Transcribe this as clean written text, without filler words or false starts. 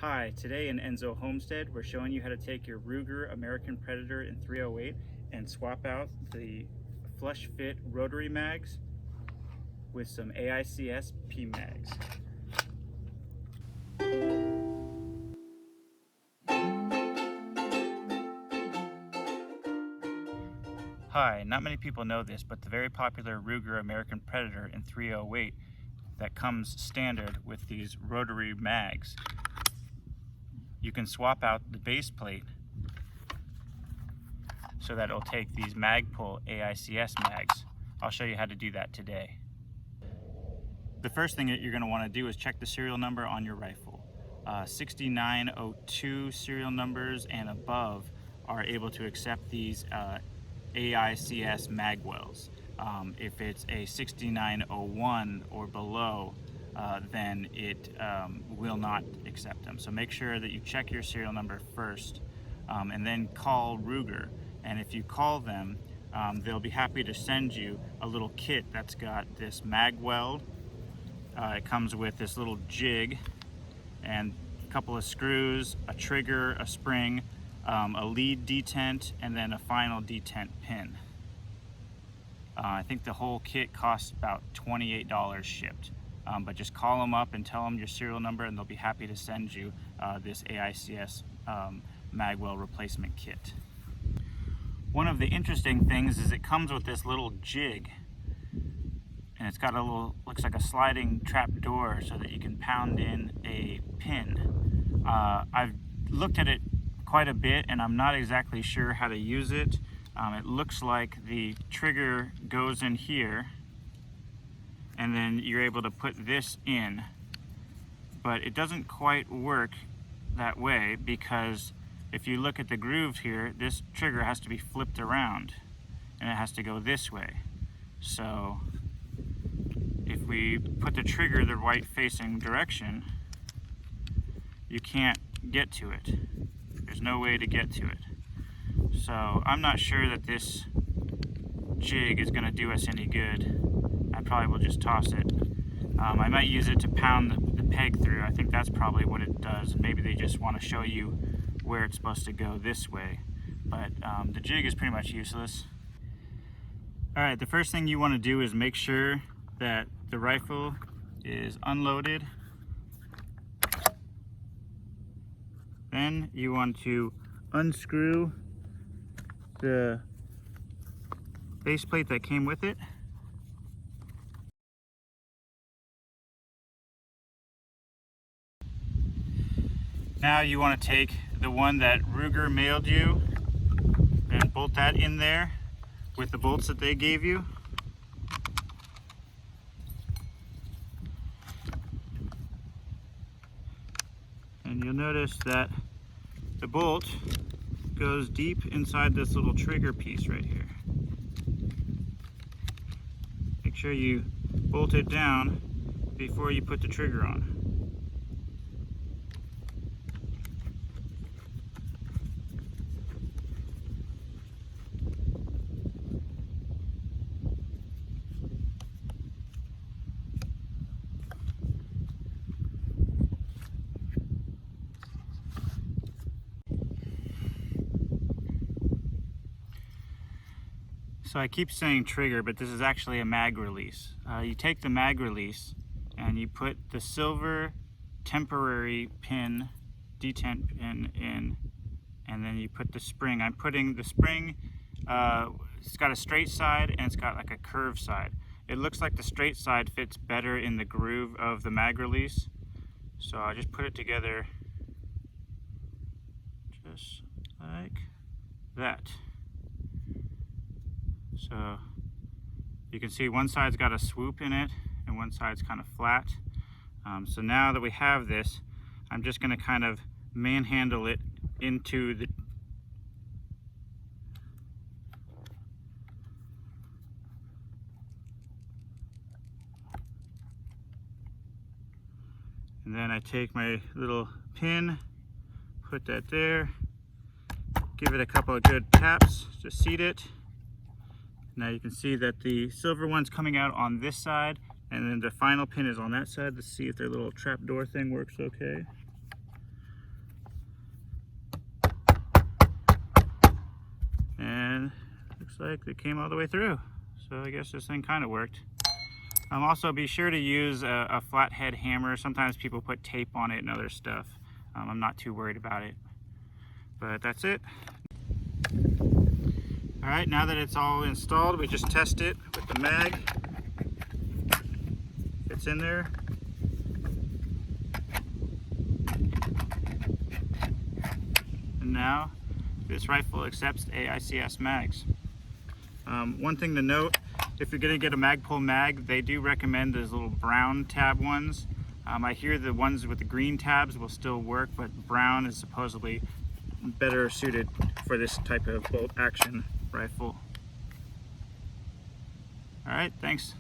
Hi, today in Enso Homestead, we're showing you how to take your Ruger American Predator in 308 and swap out the flush fit rotary mags with some AICS Pmags. Hi, not many people know this, but the very popular Ruger American Predator in 308 that comes standard with these rotary mags, you can swap out the base plate so that it'll take these Magpul AICS mags. I'll show you how to do that today. The first thing that you're going to want to do is check the serial number on your rifle. 6902 serial numbers and above are able to accept these AICS mag wells. If it's a 6901 or below, then it will not accept them. So make sure that you check your serial number first and then call Ruger. And if you call them, they'll be happy to send you a little kit that's got this mag weld. It comes with this little jig and a couple of screws, a trigger, a spring, a lead detent, and then a final detent pin. I think the whole kit costs about $28 shipped. But just call them up and tell them your serial number and they'll be happy to send you this AICS magwell replacement kit. One of the interesting things is it comes with this little jig, and it's got a little, looks like a sliding trap door so that you can pound in a pin. I've looked at it quite a bit and I'm not exactly sure how to use it. It looks like the trigger goes in here and then you're able to put this in, but it doesn't quite work that way because if you look at the grooves here, this trigger has to be flipped around and it has to go this way. So if we put the trigger the right facing direction, you can't get to it. There's no way to get to it. So I'm not sure that this jig is going to do us any good. I probably will just toss it. I might use it to pound the peg through. I think that's probably what it does. Maybe they just want to show you where it's supposed to go this way. But the jig is pretty much useless. Alright, the first thing you want to do is make sure that the rifle is unloaded. Then you want to unscrew the base plate that came with it. Now you want to take the one that Ruger mailed you and bolt that in there with the bolts that they gave you. And you'll notice that the bolt goes deep inside this little trigger piece right here. Make sure you bolt it down before you put the trigger on. So I keep saying trigger, but this is actually a mag release. You take the mag release and you put the silver temporary pin, detent pin in, and then you put the spring. I'm putting the spring, it's got a straight side and it's got like a curved side. It looks like the straight side fits better in the groove of the mag release. So I just put it together just like that. So you can see one side's got a swoop in it and one side's kind of flat. So now that we have this, I'm just going to kind of manhandle it into the and then I take my little pin, put that there, give it a couple of good taps to seat it. Now you can see that the silver one's coming out on this side and then the final pin is on that side. Let's see if their little trapdoor thing works okay. Looks like it came all the way through. So I guess this thing kind of worked. Also, be sure to use a flathead hammer. Sometimes people put tape on it and other stuff. I'm not too worried about it. But that's it. All right, now that it's all installed, we just test it with the mag. It's in there. And now this rifle accepts AICS mags. One thing to note, if you're going to get a Magpul mag, they do recommend those little brown tab ones. I hear the ones with the green tabs will still work, but brown is supposedly better suited for this type of bolt action rifle. All right, thanks.